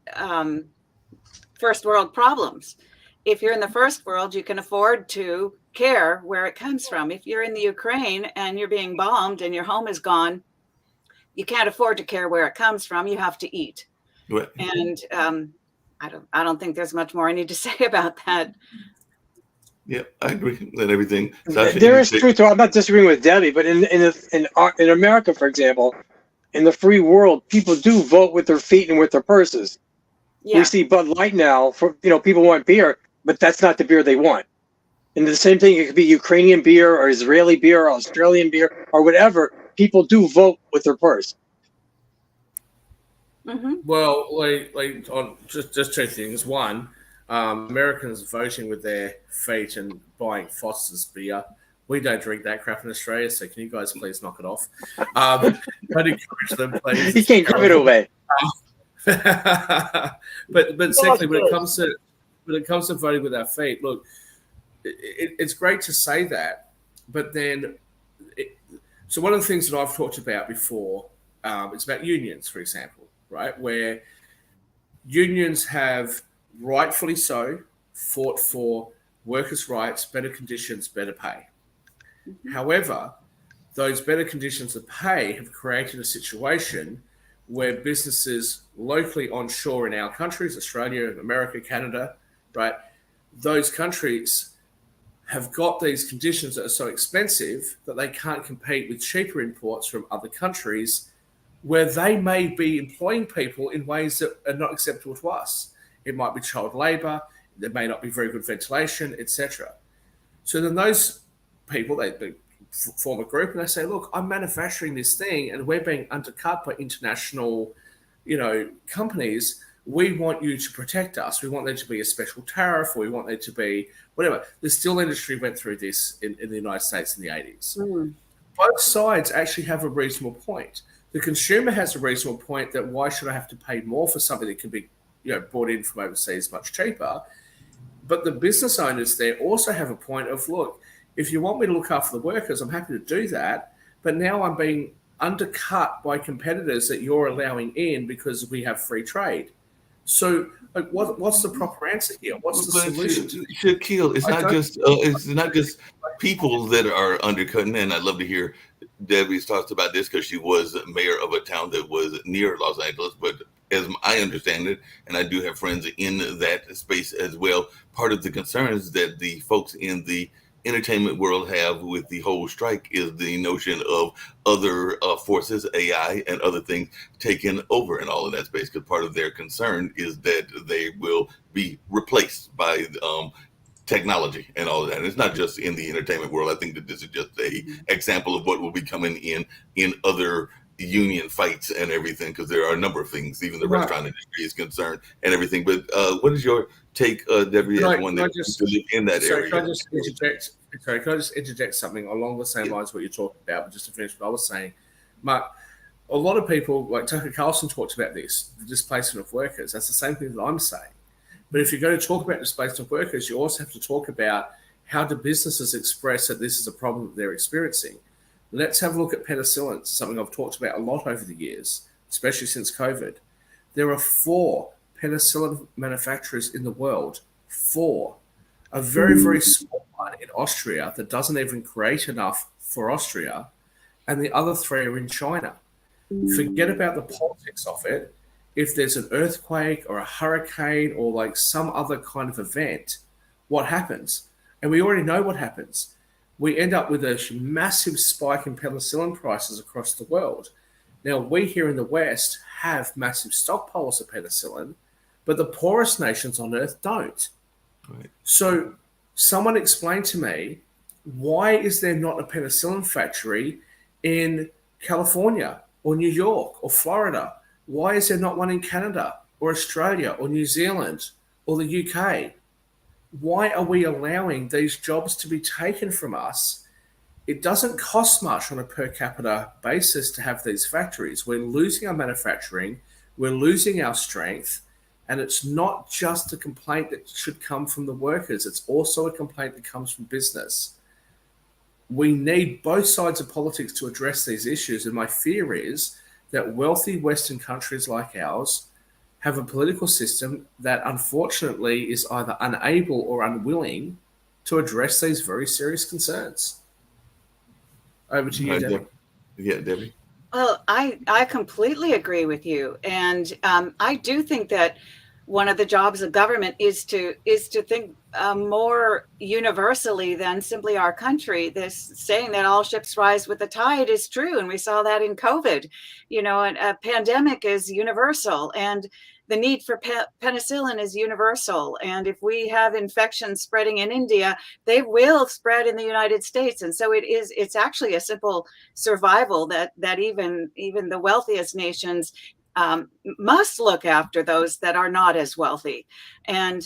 first world problems. If you're in the first world, you can afford to care where it comes from. If you're in the Ukraine and you're being bombed and your home is gone, you can't afford to care where it comes from. You have to eat. Right. And I don't think there's much more I need to say about that.
Yeah, I agree and everything.
Sasha, there is truth to it. I'm not disagreeing with Debbie, but in America, for example, in the free world, people do vote with their feet and with their purses. Yeah. We see Bud Light now. People want beer, but that's not the beer they want. And the same thing, it could be Ukrainian beer or Israeli beer or Australian beer or whatever. People do vote with their purse.
Mm-hmm.
Well, on just two things. One, Americans voting with their feet and buying Foster's beer. We don't drink that crap in Australia, so can you guys please knock it off? Don't encourage them, please.
You can't give it away.
But secondly, when it comes to voting with our feet, look, it's great to say that, but then. So one of the things that I've talked about before is about unions, for example, right? Where unions have rightfully so fought for workers' rights, better conditions, better pay. Mm-hmm. However, those better conditions of pay have created a situation where businesses locally onshore in our countries, Australia, America, Canada, right? Those countries have got these conditions that are so expensive that they can't compete with cheaper imports from other countries where they may be employing people in ways that are not acceptable to us. It might be child labor, there may not be very good ventilation, etc. So then those people, they form a group and they say, look, I'm manufacturing this thing and we're being undercut by international, companies. we want you to protect us. We want there to be a special tariff, or we want there to be whatever. The steel industry went through this in the United States in the 80s. Both sides actually have a reasonable point. The consumer has a reasonable point that why should I have to pay more for something that can be brought in from overseas much cheaper? But the business owners there also have a point of, look, if you want me to look after the workers, I'm happy to do that. But now I'm being undercut by competitors that you're allowing in because we have free trade. So, like, what's the proper answer here? What's the solution?
Shaquille, it's not just people that are undercutting. And I'd love to hear Debbie's talked about this because she was mayor of a town that was near Los Angeles. But as I understand it, and I do have friends in that space as well, part of the concerns that the folks in the entertainment world have with the whole strike is the notion of other forces, AI and other things taking over in all of that space, because part of their concern is that they will be replaced by technology and all of that. And it's not just in the entertainment world. I think that this is just a example of what will be coming in other union fights and everything, because there are a number of things, even the restaurant industry is concerned and everything. But what is your take, Debbie, as one that live in that area?
Can I just interject something along the same lines what you're talking about, but just to finish what I was saying? Mark, a lot of people, like Tucker Carlson talks about this, the displacement of workers. That's the same thing that I'm saying. But if you're going to talk about displacement of workers, you also have to talk about how do businesses express that this is a problem that they're experiencing. Let's have a look at penicillin, something I've talked about a lot over the years, especially since COVID. There are 4 penicillin manufacturers in the world. 4. A very, very small one in Austria that doesn't even create enough for Austria, and the other 3 are in China. Forget about the politics of it. If there's an earthquake or a hurricane or like some other kind of event, what happens? And we already know what happens. We end up with a massive spike in penicillin prices across the world. Now, we here in the West have massive stockpiles of penicillin, but the poorest nations on earth don't.
Right.
So someone explain to me, why is there not a penicillin factory in California or New York or Florida? Why is there not one in Canada or Australia or New Zealand or the UK? Why are we allowing these jobs to be taken from us? It doesn't cost much on a per capita basis to have these factories. We're losing our manufacturing, we're losing our strength, and it's not just a complaint that should come from the workers, it's also a complaint that comes from business. We need both sides of politics to address these issues, and my fear is that wealthy Western countries like ours have a political system that unfortunately is either unable or unwilling to address these very serious concerns. Over to you, Debbie.
Yeah, Debbie.
Well, I completely agree with you. And I do think that one of the jobs of government is to think more universally than simply our country. This saying that all ships rise with the tide is true. And we saw that in COVID. A pandemic is universal, and the need for penicillin is universal. And if we have infections spreading in India, they will spread in the United States. And so it's actually a simple survival that even the wealthiest nations must look after those that are not as wealthy. And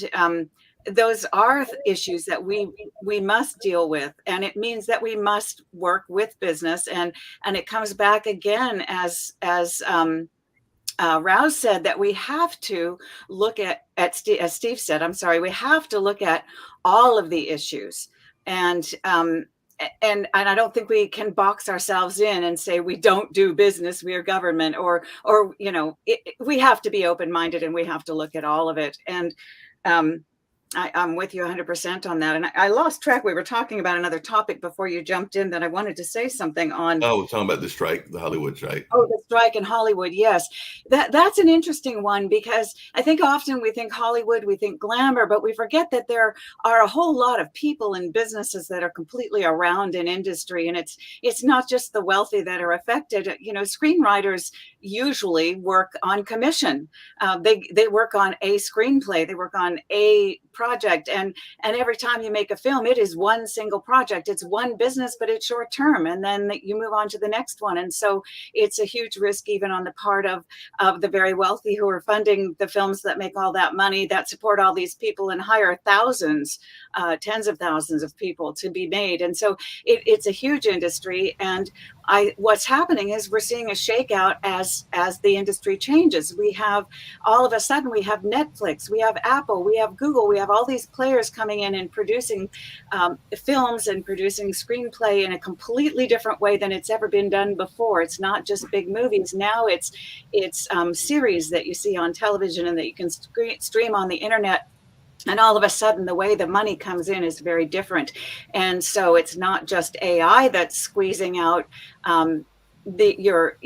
those are issues that we must deal with. And it means that we must work with business. And it comes back again as Rouse said, that we have to look at as Steve said, we have to look at all of the issues. And I don't think we can box ourselves in and say we don't do business, we are government, or we have to be open-minded and we have to look at all of it. And I'm with you 100% on that. And I lost track. We were talking about another topic before you jumped in that I wanted to say something on.
Oh, we're talking about the strike, the Hollywood strike.
Oh, the strike in Hollywood. Yes. That's an interesting one, because I think often we think Hollywood, we think glamour, but we forget that there are a whole lot of people and businesses that are completely around in industry. And it's not just the wealthy that are affected. Screenwriters usually work on commission. They work on a screenplay, they work on a project, and every time you make a film, it is one single project. It's one business, but it's short term, and then you move on to the next one. And so it's a huge risk, even on the part of the very wealthy who are funding the films that make all that money, that support all these people and hire thousands, tens of thousands of people to be made. And so it's a huge industry. And what's happening is we're seeing a shakeout as the industry changes. We have, all of a sudden, we have Netflix, we have Apple, we have Google, we have all these players coming in and producing films and producing screenplay in a completely different way than it's ever been done before. It's not just big movies. Now it's series that you see on television and that you can stream on the internet. And all of a sudden, the way the money comes in is very different. And so it's not just AI that's squeezing out your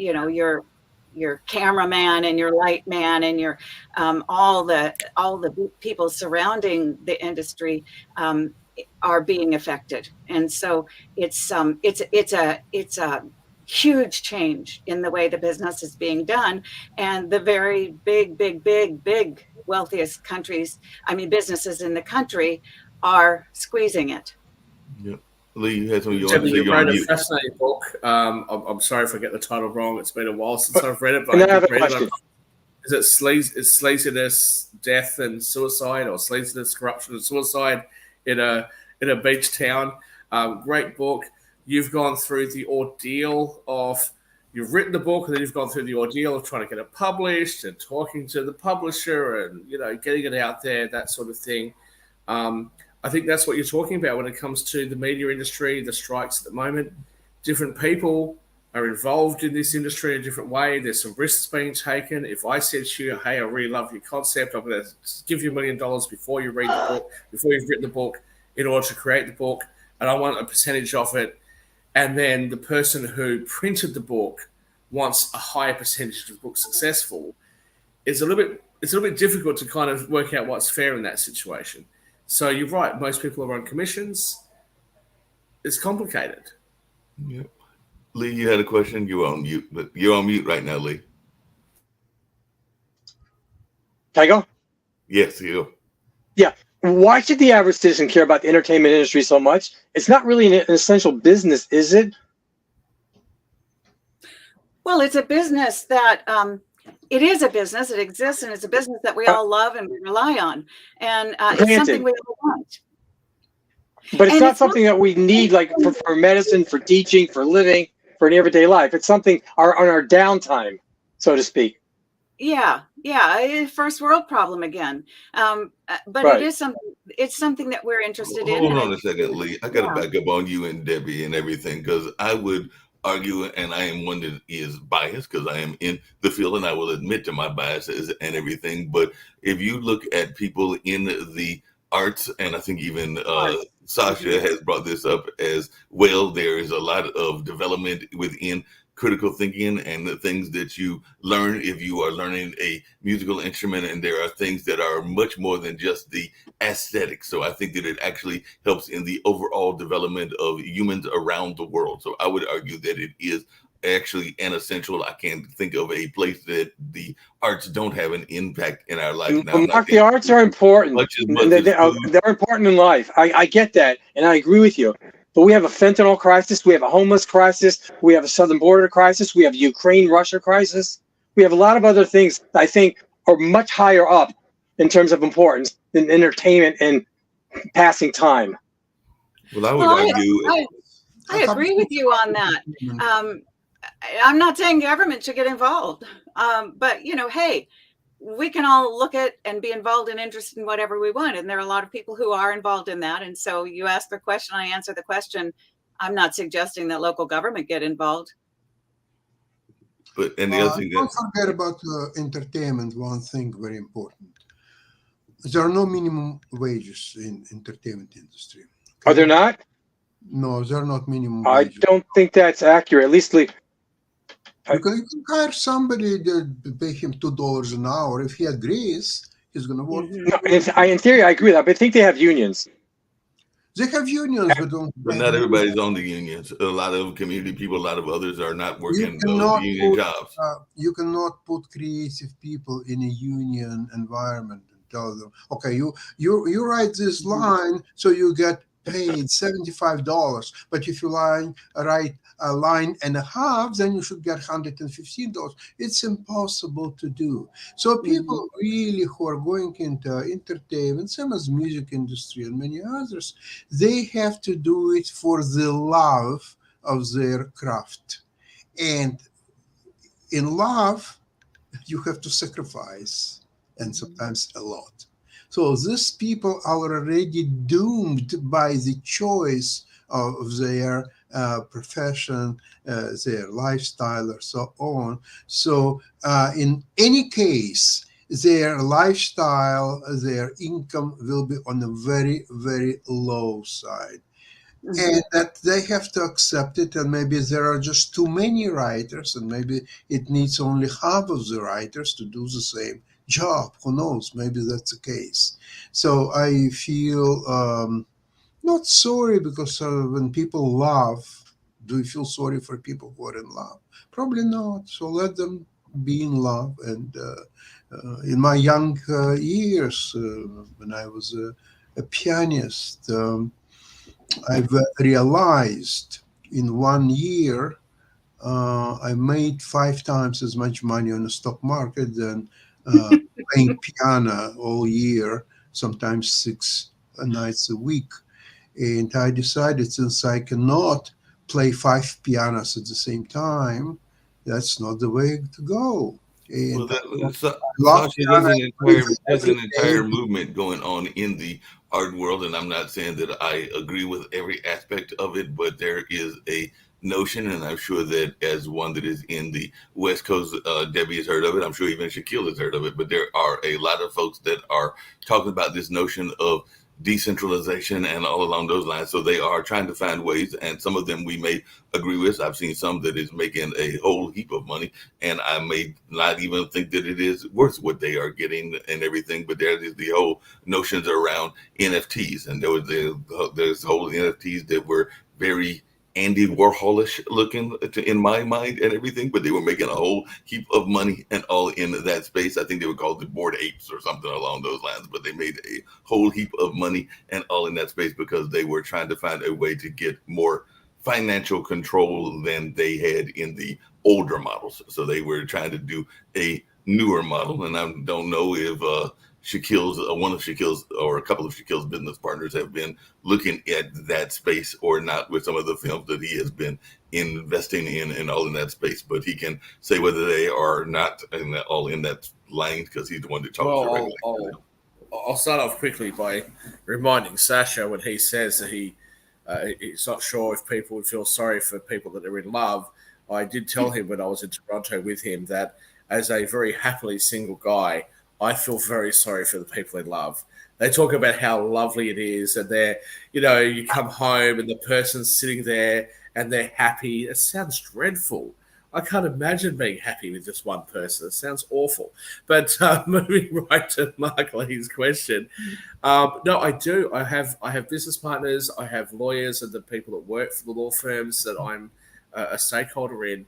cameraman and your light man and your all the people surrounding the industry are being affected. And so it's a huge change in the way the business is being done, and the very big wealthiest businesses in the country are squeezing it.
Yep. Lee, you had something you
Tim,
wanted to say?
you
You're on
wrote a
mute.
fascinating book. I'm sorry if I get the title wrong. It's been a while since I've read it, but
And I
I
have
did
a
read
question.
it. Is it sleaziness, death, and suicide, or sleaziness, corruption, and suicide in a beach town? Great book. You've gone through the ordeal of, you've written the book, and then you've gone through the ordeal of trying to get it published and talking to the publisher and, getting it out there, that sort of thing. I think that's what you're talking about when it comes to the media industry, the strikes at the moment. Different people are involved in this industry in a different way. There's some risks being taken. If I said to you, hey, I really love your concept, I'm going to give you $1 million before you read the book, before you've written the book, in order to create the book, and I want a percentage of it. And then the person who printed the book wants a higher percentage of the book successful. It's a little bit difficult to kind of work out what's fair in that situation. So you're right. Most people are on commissions. It's complicated.
Yep. Lee, you had a question. You're on mute, but you're on mute right now, Lee.
Can I go?
Yes, you.
Why should the average citizen care about the entertainment industry so much? It's not really an essential business, is it?
Well, it's a business that it is a business. It exists, and it's a business that we all love and we rely on, and it's something we all want.
But it's
And
not
it's
something that we need, like for medicine, for teaching, for living, for an everyday life. It's something on our downtime, so to speak.
Yeah, first world problem again. But
Right.
it's something that we're interested in.
Hold
and
on a second, Lee. I got to back up on you and Debbie and everything, because I would argue, and I am one that is biased because I am in the field, and I will admit to my biases and everything. But if you look at people in the arts, and I think even Sasha has brought this up as well, there is a lot of development within critical thinking and the things that you learn if you are learning a musical instrument, and there are things that are much more than just the aesthetics. So I think that it actually helps in the overall development of humans around the world. So I would argue that it is actually an essential. I can't think of a place that the arts don't have an impact in our life. Now,
Mark, the arts are important.
much as much
They're important in life. I get that, and I agree with you. But we have a fentanyl crisis. We have a homeless crisis. We have a southern border crisis. We have Ukraine-Russia crisis. We have a lot of other things that I think are much higher up in terms of importance than entertainment and passing time.
Well, I would argue.
I agree with you on that. I'm not saying government should get involved, but hey, we can all look at and be involved and interested in whatever we want. And there are a lot of people who are involved in that. And so you ask the question, I answer the question. I'm not suggesting that local government get involved.
But and the other thing
don't forget about entertainment. One thing very important: there are no minimum wages in entertainment industry. Okay?
Are there not?
No, there are not minimum
I
wages.
don't think that's accurate. At least
Because you can hire somebody that pay him $2 an hour. If he agrees, he's going to work.
Mhm.
no, in theory, I agree with that. But I think they have unions.
They have unions,
But not everybody's on the unions. A lot of community people, a lot of others are not working
cannot
union
put,
jobs.
you cannot put creative people in a union environment and tell them, okay, you write this line, so you get paid $75. But if you write a line and a half, then you should get $115. It's impossible to do. So people really who are going into entertainment, same as music industry and many others, they have to do it for the love of their craft. And in love, you have to sacrifice, and sometimes a lot. So these people are already doomed by the choice of their profession, their lifestyle, or so on. So in any case, their lifestyle, their income will be on a very, very low side. And that they have to accept it, and maybe there are just too many writers, and maybe it needs only half of the writers to do the same job. Who knows? Maybe that's the case. So I feel not sorry, because when people love, do you feel sorry for people who are in love? Probably not. So let them be in love. And in my young years, when I was a pianist, I've realized in 1 year I made 5 times as much money on the stock market than playing piano all year, sometimes 6 nights a week. And I decided, since I cannot play 5 pianos at the same time, that's not the way to go. And
there's an entire movement going on in the art world, and I'm not saying that I agree with every aspect of it, but there is a notion, and I'm sure that as one that is in the West Coast, Debbie has heard of it. I'm sure even Shaquille has heard of it, but there are a lot of folks that are talking about this notion of decentralization and all along those lines. So they are trying to find ways, and some of them we may agree with. I've seen some that is making a whole heap of money, and I may not even think that it is worth what they are getting and everything. But there is the whole notions around NFTs, and there's whole NFTs that were very Andy Warholish looking in my mind and everything, but they were making a whole heap of money and all in that space. I think they were called the Bored Apes or something along those lines, but they made a whole heap of money and all in that space because they were trying to find a way to get more financial control than they had in the older models. So they were trying to do a newer model, and I don't know if Shaquille's, one of Shaquille's or a couple of Shaquille's business partners have been looking at that space or not with some of the films that he has been investing in and all in that space. But he can say whether they are not all in that lane because he's the one that talks directly.
I'll start off quickly by reminding Sasha when he says that he's not sure if people would feel sorry for people that are in love. I did tell him when I was in Toronto with him that as a very happily single guy, I feel very sorry for the people in love. They talk about how lovely it is, and you come home and the person's sitting there and they're happy. It sounds dreadful. I can't imagine being happy with just one person. It sounds awful. But moving right to Mark Lee's question, no, I do. I have business partners. I have lawyers and the people that work for the law firms that I'm a stakeholder in,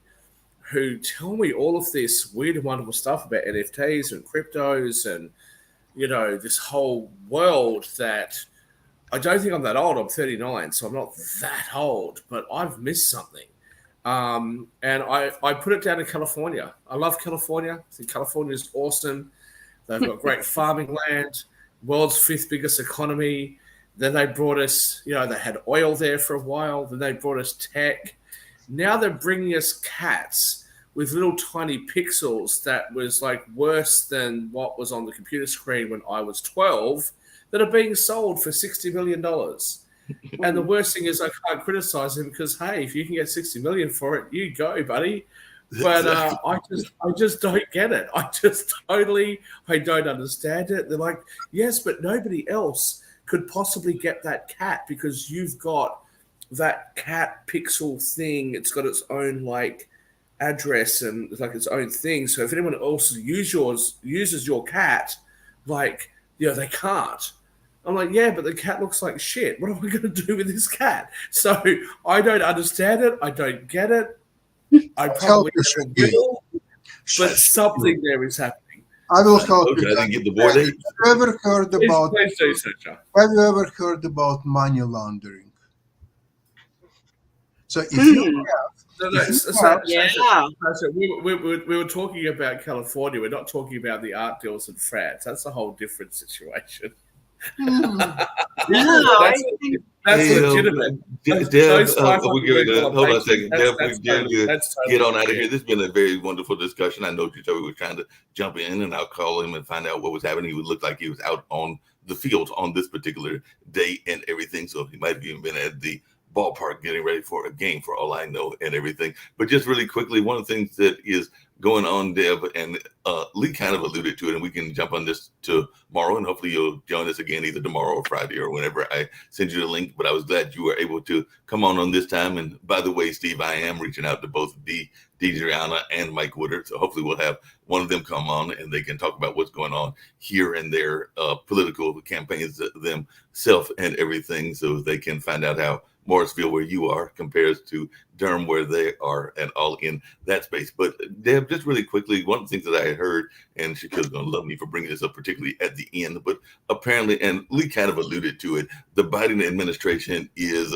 who tell me all of this weird and wonderful stuff about NFTs and cryptos and, this whole world that I don't think I'm that old. I'm 39, so I'm not that old, but I've missed something. And I put it down to California. I love California. I think California is awesome. They've got great farming land, world's 5th biggest economy. Then they brought us, they had oil there for a while. Then they brought us tech. Now they're bringing us cats with little tiny pixels that was like worse than what was on the computer screen when I was 12 that are being sold for $60 million. And the worst thing is I can't criticize him because, hey, if you can get $60 million for it, you go, buddy. But I just don't get it. I don't understand it. They're like, yes, but nobody else could possibly get that cat because you've got that cat pixel thing. It's got its own address and it's its own thing. So if anyone else uses your cat, they can't. I'm like, yeah, but the cat looks like shit. What am I going to do with this cat? So I don't understand it. I don't get it. I probably
Selfish again.
will, but something there is happening.
I will
I
help
told you
you.
I didn't get the board
Have
ape.
you ever heard about?
Please do so, John.
Have you ever heard about money laundering? So if you
No,
If you
so-
have-
Yeah.
so we were talking about California. We're not talking about the art deals in France. That's a whole different situation.
No,
That's
Hey,
legitimate.
Deb,
Those
we're going to
$500
hold on a
pages,
second. Deb,
that's
we're going to
that's
get on
totally
out of here.
legit.
This has been a very wonderful discussion. I know you said we were trying to jump in, and I'll call him and find out what was happening. He would look like he was out on the field on this particular day and everything. So he might have even been at the ballpark getting ready for a game, for all I know, and everything. But just really quickly, one of the things that is going on, Deb, and Lee kind of alluded to it, and we can jump on this tomorrow, and hopefully you'll join us again either tomorrow or Friday or whenever I send you the link. But I was glad you were able to come on this time. And by the way, Steve, I am reaching out to both Deidreana and Mike Woodard, so hopefully we'll have one of them come on and they can talk about what's going on here and their political campaigns themselves and everything, so they can find out how Morrisville, where you are, compares to Durham, where they are, and all in that space. But Deb, just really quickly, one of the things that I had heard, and Shaquille's going to love me for bringing this up, particularly at the end, but apparently, and Lee kind of alluded to it, the Biden administration is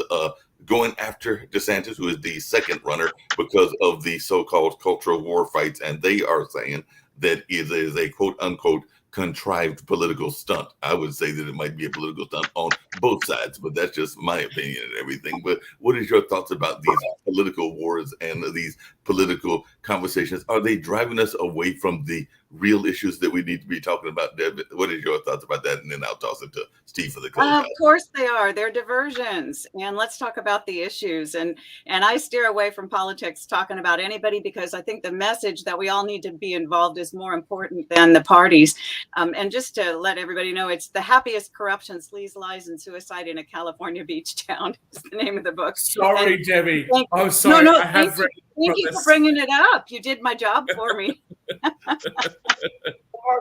going after DeSantis, who is the second runner, because of the so-called cultural war fights, and they are saying that it is a quote-unquote contrived political stunt. I would say that it might be a political stunt on both sides, but that's just my opinion and everything. But what is your thoughts about these political wars and these political conversations? Are they driving us away from the real issues that we need to be talking about, Deb? What is your thoughts about that? And then I'll toss it to Steve for the closeout.
Of course they are. They're diversions. And let's talk about the issues. And I steer away from politics talking about anybody, because I think the message that we all need to be involved is more important than the parties. And just to let everybody know, it's The Happiest Corruption, Sleaze, Lies, and Suicide in a California Beach Town is the name of the book.
Sorry,
And
Debbie.
thank-
I'm sorry.
No,
I have read
Thank you for bringing it up. You did my job for me.
Mark,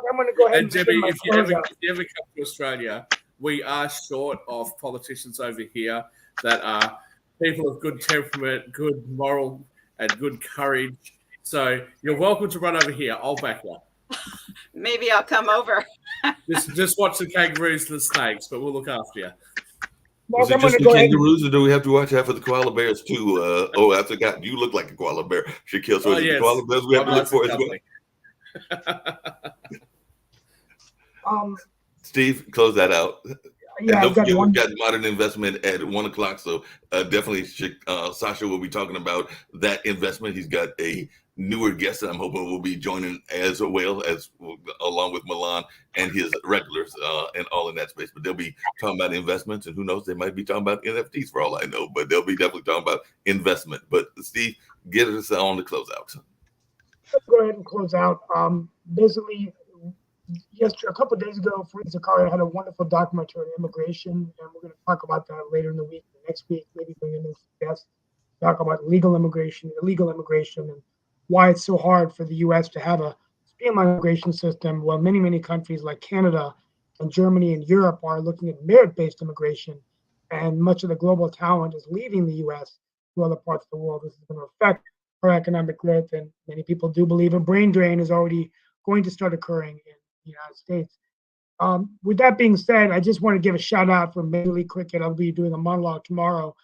I'm going to go ahead
And
and
Debbie,
send my
if you ever
closeout.
come to Australia, we are short of politicians over here that are people of good temperament, good moral, and good courage. So you're welcome to run over here. I'll back you.
Maybe I'll come over.
Just watch the kangaroos and the snakes, but we'll look after you.
Mark,
Is it
I'm going
just
to
the
go ahead.
kangaroos, or do we have to watch out for the koala bears too? I forgot. You look like a koala bear, Shaquille. So is it the koala bears we have to look for as well? Steve, close that out.
Yeah,
And
I've
don't
got
forget,
one.
we've got Modern Investment at 1 o'clock. So definitely Sasha will be talking about that investment. He's got a newer guest that I'm hoping will be joining as well, as along with Milan and his regulars and all in that space. But they'll be talking about investments, and who knows, they might be talking about NFTs for all I know, but they'll be definitely talking about investment. But Steve, get us on the closeout.
Go ahead and close out. Basically, a couple of days ago, Fareed Zakaria had a wonderful documentary on immigration, and we're going to talk about that later in the week, next week, maybe bring in a guest, talk about illegal immigration, and why it's so hard for the U.S. to have a streamlined immigration system, while many countries like Canada and Germany and Europe are looking at merit-based immigration, and much of the global talent is leaving the U.S. to other parts of the world. This is going to affect our economic growth, and many people do believe a brain drain is already going to start occurring in the United States. With that being said, I just want to give a shout out for Major League Cricket. I'll be doing a monologue tomorrow,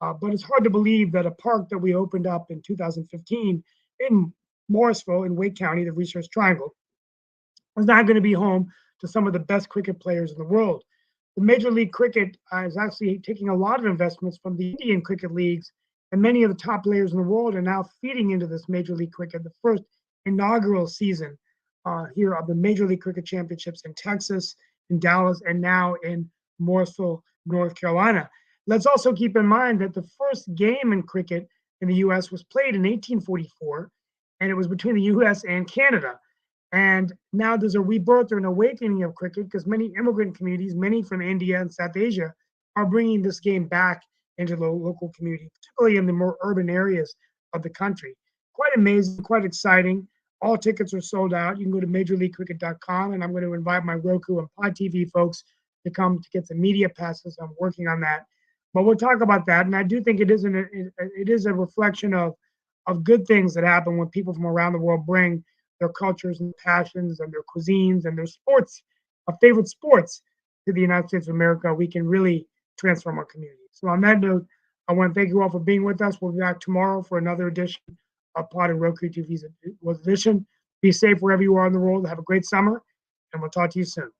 but it's hard to believe that a park that we opened up in 2015 in Morrisville in Wake County, the Research Triangle, is now going to be home to some of the best cricket players in the world. The Major League Cricket is actually taking a lot of investments from the Indian cricket leagues, and many of the top players in the world are now feeding into this Major League Cricket. The first inaugural season here of the Major League Cricket Championships in Texas, in Dallas, and now in Morrisville, North Carolina. Let's also keep in mind that the first game in cricket in the U.S. was played in 1844, and it was between the U.S. and Canada. And now there's a rebirth or an awakening of cricket, because many immigrant communities, many from India and South Asia, are bringing this game back into the local community, particularly in the more urban areas of the country. Quite amazing, quite exciting. All tickets are sold out. You can go to MajorLeagueCricket.com, and I'm going to invite my Roku and Pod TV folks to come to get some media passes. I'm working on that, but we'll talk about that. And I do think it is a reflection of good things that happen when people from around the world bring their cultures and passions and their cuisines and their sports, favorite sports, to the United States of America. We can really transform our community. So on that note, I want to thank you all for being with us. We'll be back tomorrow for another edition of Pod and Roku TV's edition. Be safe wherever you are in the world. Have a great summer, and we'll talk to you soon.